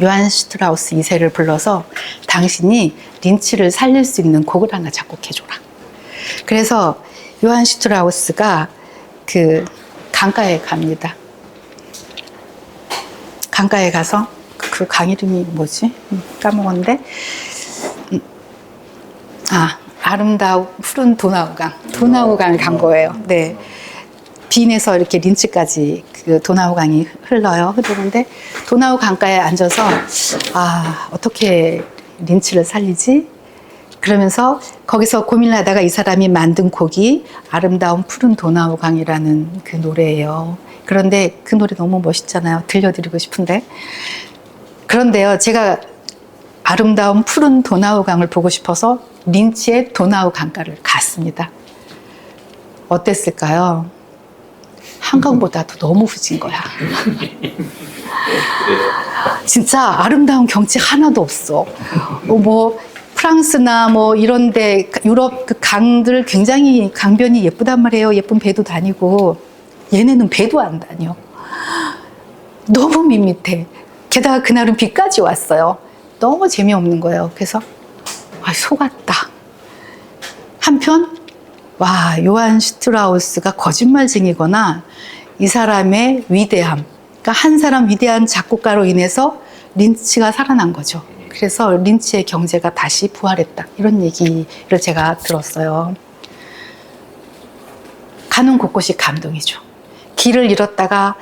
요한 스트라우스 2세를 불러서 당신이 린츠를 살릴 수 있는 곡을 하나 작곡해줘라. 그래서 요한 스트라우스가 그 강가에 갑니다. 강가에 가서 그 강 이름이 뭐지? 까먹었는데, 아름다운 푸른 도나우강을 간 거예요. 네. 빈에서 이렇게 린츠까지 그 도나우강이 흐르는데, 도나우 강가에 앉아서 어떻게 린츠를 살리지? 그러면서 거기서 고민을 하다가 이 사람이 만든 곡이 아름다운 푸른 도나우강이라는 그 노래예요. 그런데 그 노래 너무 멋있잖아요. 들려드리고 싶은데. 그런데요, 제가 아름다운 푸른 도나우강을 보고 싶어서 린츠의 도나우 강가를 갔습니다. 어땠을까요? 한강보다도 너무 후진 거야. 진짜 아름다운 경치 하나도 없어. 뭐 프랑스나 뭐 이런데 유럽 그 강들 굉장히 강변이 예쁘단 말이에요. 예쁜 배도 다니고, 얘네는 배도 안 다녀. 너무 밋밋해. 게다가 그날은 비까지 왔어요. 너무 재미없는 거예요. 그래서 속았다. 한편 요한 슈트라우스가 거짓말쟁이거나 이 사람의 위대함, 그러니까 한 사람 위대한 작곡가로 인해서 린츠가 살아난 거죠. 그래서 린츠의 경제가 다시 부활했다. 이런 얘기를 제가 들었어요. 가는 곳곳이 감동이죠. 길을 잃었다가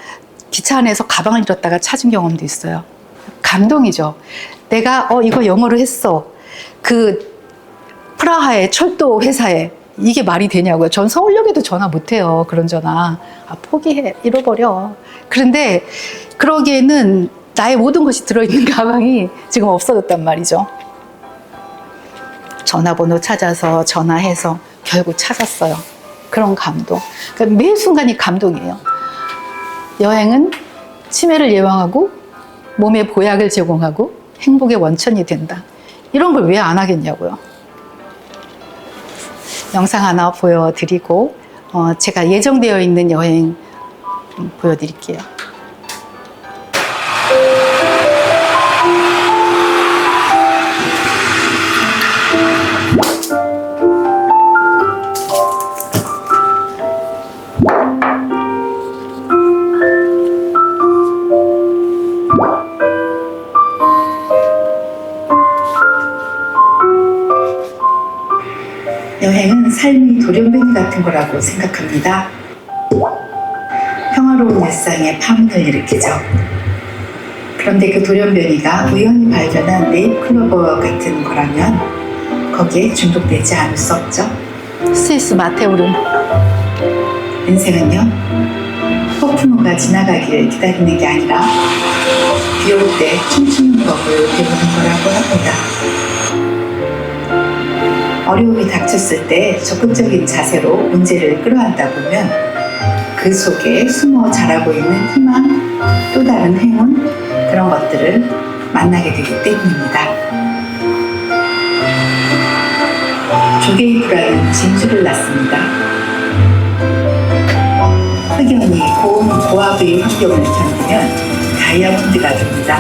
기차 안에서 가방을 잃었다가 찾은 경험도 있어요. 감동이죠. 내가 이거 영어로 했어. 그 프라하의 철도 회사에. 이게 말이 되냐고요. 전 서울역에도 전화 못해요. 그런 전화. 포기해. 잃어버려. 그런데 그러기에는 나의 모든 것이 들어있는 가방이 지금 없어졌단 말이죠. 전화번호 찾아서 전화해서 결국 찾았어요. 그런 감동. 그러니까 매 순간이 감동이에요. 여행은 치매를 예방하고 몸에 보약을 제공하고 행복의 원천이 된다. 이런 걸 왜 안 하겠냐고요. 영상 하나 보여드리고 제가 예정되어 있는 여행 보여드릴게요. 여행은 삶이 돌연변이 같은 거라고 생각합니다. 평화로운 일상에 파문을 일으키죠. 그런데 그 돌연변이가 우연히 발견한 네잎클로버 같은 거라면 거기에 중독되지 않을 수 없죠. 스위스 마테오른. 인생은요, 폭풍우가 지나가기를 기다리는 게 아니라 비 올 때 춤추는 법을 배우는 거라고 합니다. 어려움이 닥쳤을 때 적극적인 자세로 문제를 끌어안다 보면 그 속에 숨어 자라고 있는 희망, 또 다른 행운, 그런 것들을 만나게 되기 때문입니다. 조개잎이라는 진주를 낳습니다. 흑연이 고온 고압의 환경을 견디면 다이아몬드가 됩니다.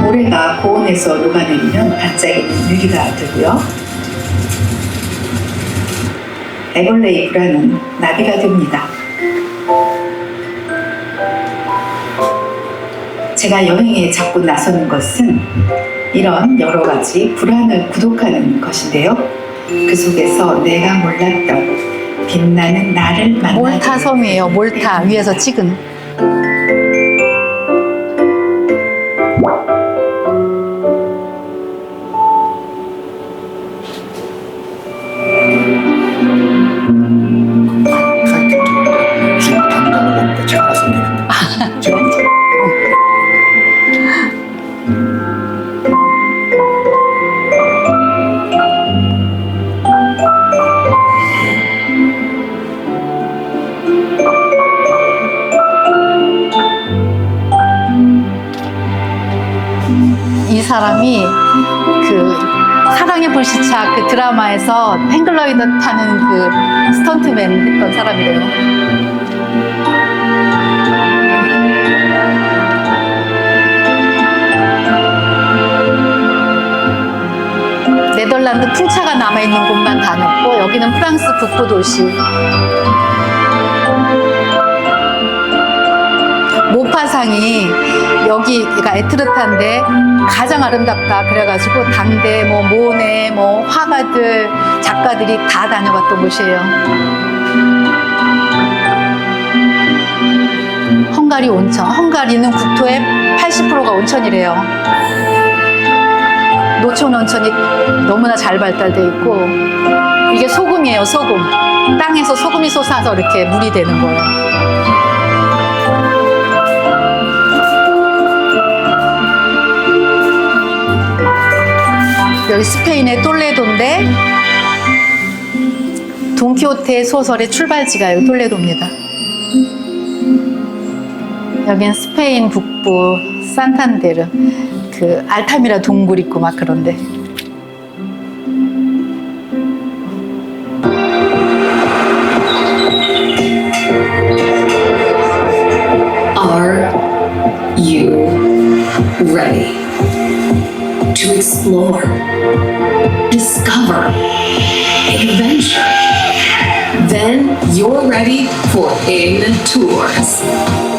모래가 고온에서 녹아내리면 반짝이는 유리가 되고요. 에벌레이프라는 나비가 됩니다. 제가 여행에 자꾸 나서는 것은 이런 여러 가지 불안을 구독하는 것인데요. 그 속에서 내가 몰랐던 빛나는 나를 만나게 몰타 섬이에요. 몰타 위에서 찍은. 지금 당장은 없는데 차 하나 생기는데 지금 이 사람이 그 사랑의 불시착 그 드라마에서 행글라이더 타는 그 스턴트맨 했던 사람이래요. 네덜란드 풍차가 남아있는 곳만 다 넣고 여기는 프랑스 북부 도시. 모파상이 여기가 에트르탄데 가장 아름답다 그래가지고 당대 뭐 모네 뭐 화가들 작가들이 다 다녀갔던 곳이에요. 헝가리 온천. 헝가리는 국토의 80%가 온천이래요. 노천 온천이 너무나 잘 발달돼 있고 이게 소금이에요. 소금. 땅에서 소금이 솟아서 이렇게 물이 되는 거예요. 여기 스페인의 톨레도인데 돈키호테 소설의 출발지가 여기 톨레도입니다. 여긴 스페인 북부 산탄데르. 그 알타미라 동굴 있고 막 그런데. Are you ready to explore, discover, adventure? Then you're ready for In Tours.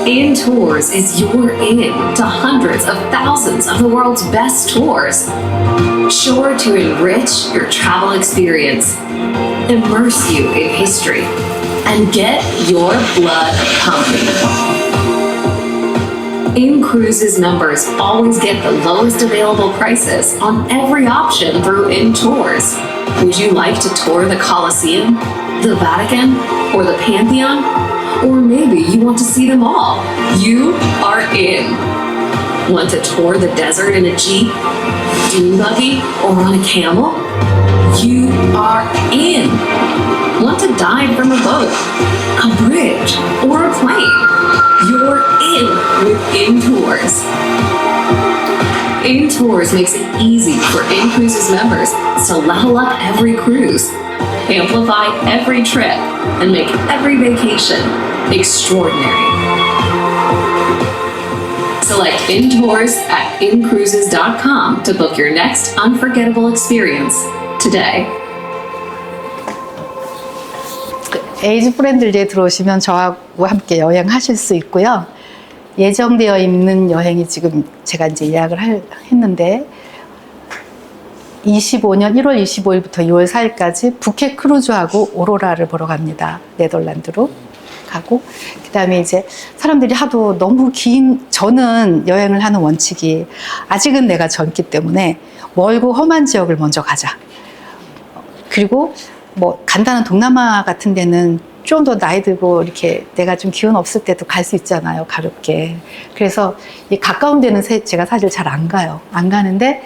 In Tours is your in to hundreds of thousands of the world's best tours. Sure to enrich your travel experience, immerse you in history, and get your blood pumping. In Cruises members always get the lowest available prices on every option through In Tours. Would you like to tour the Colosseum, the Vatican, or the Pantheon? Or maybe you want to see them all. You are in. Want to tour the desert in a Jeep, dune buggy, or on a camel? You are in. Want to dive from a boat, a bridge, or a plane? You're in with InTours. InTours makes it easy for InCruises members to level up every cruise, amplify every trip, and make every vacation extraordinary. Select InTours at InCruises.com to book your next unforgettable experience today. 에이즈 프렌들리에 들어오시면 저하고 함께 여행하실 수 있고요. 예정되어 있는 여행이 지금 제가 이제 예약을 했는데 25년 1월 25일부터 2월 4일까지 부켓 크루즈하고 오로라를 보러 갑니다. 네덜란드로 가고 그다음에 이제 사람들이 하도 너무 긴 저는 여행을 하는 원칙이 아직은 내가 젊기 때문에 멀고 험한 지역을 먼저 가자. 그리고 뭐 간단한 동남아 같은 데는 좀 더 나이 들고 이렇게 내가 좀 기운 없을 때도 갈 수 있잖아요, 가볍게. 그래서 이 가까운 데는 제가 사실 잘 안 가요. 안 가는데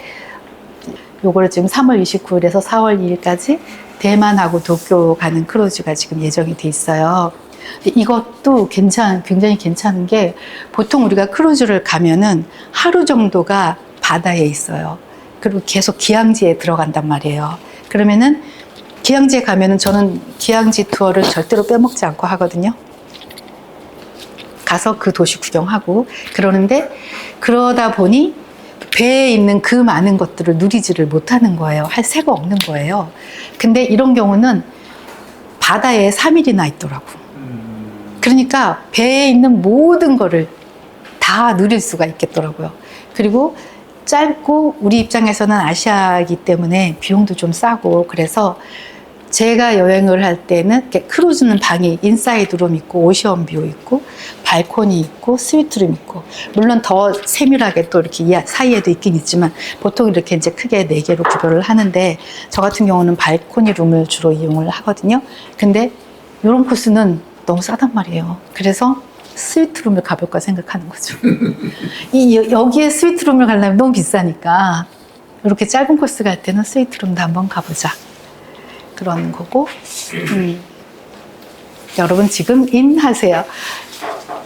요거를 지금 3월 29일에서 4월 2일까지 대만하고 도쿄 가는 크루즈가 지금 예정이 돼 있어요. 이것도 굉장히 괜찮은 게 보통 우리가 크루즈를 가면은 하루 정도가 바다에 있어요. 그리고 계속 기항지에 들어간단 말이에요. 그러면은 기항지에 가면은 저는 기항지 투어를 절대로 빼먹지 않고 하거든요. 가서 그 도시 구경하고 그러는데 그러다 보니 배에 있는 그 많은 것들을 누리지를 못하는 거예요. 할 새가 없는 거예요. 근데 이런 경우는 바다에 3일이나 있더라고. 그러니까 배에 있는 모든 거를 다 누릴 수가 있겠더라고요. 그리고 짧고 우리 입장에서는 아시아이기 때문에 비용도 좀 싸고 그래서 제가 여행을 할 때는 크루즈는 방이 인사이드 룸 있고 오션 뷰 있고 발코니 있고 스위트 룸 있고 물론 더 세밀하게 또 이렇게 이 사이에도 있긴 있지만 보통 이렇게 이제 크게 4개로 구별을 하는데 저 같은 경우는 발코니 룸을 주로 이용을 하거든요. 근데 이런 코스는 너무 싸단 말이에요. 그래서 스위트룸을 가볼까 생각하는 거죠. 여기에 스위트룸을 가려면 너무 비싸니까 이렇게 짧은 코스 갈 때는 스위트룸도 한번 가보자. 그런 거고 여러분 지금 인하세요.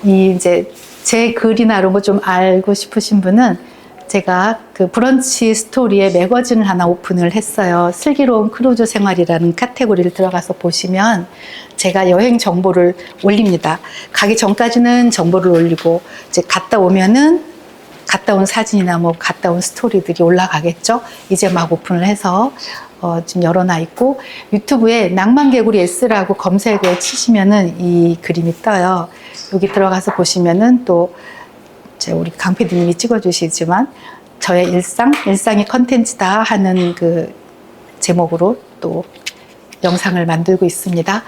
이제 제 글이나 이런 거 좀 알고 싶으신 분은 제가 그 브런치 스토리에 매거진을 하나 오픈을 했어요. 슬기로운 크루즈 생활이라는 카테고리를 들어가서 보시면 제가 여행 정보를 올립니다. 가기 전까지는 정보를 올리고 이제 갔다 오면은 갔다 온 사진이나 뭐 갔다 온 스토리들이 올라가겠죠. 이제 막 오픈을 해서 지금 열어놔 있고 유튜브에 낭만개구리 S라고 검색을 치시면은 이 그림이 떠요. 여기 들어가서 보시면은 또 우리 강 PD님이 찍어주시지만 저의 일상이 컨텐츠다 하는 그 제목으로 또 영상을 만들고 있습니다.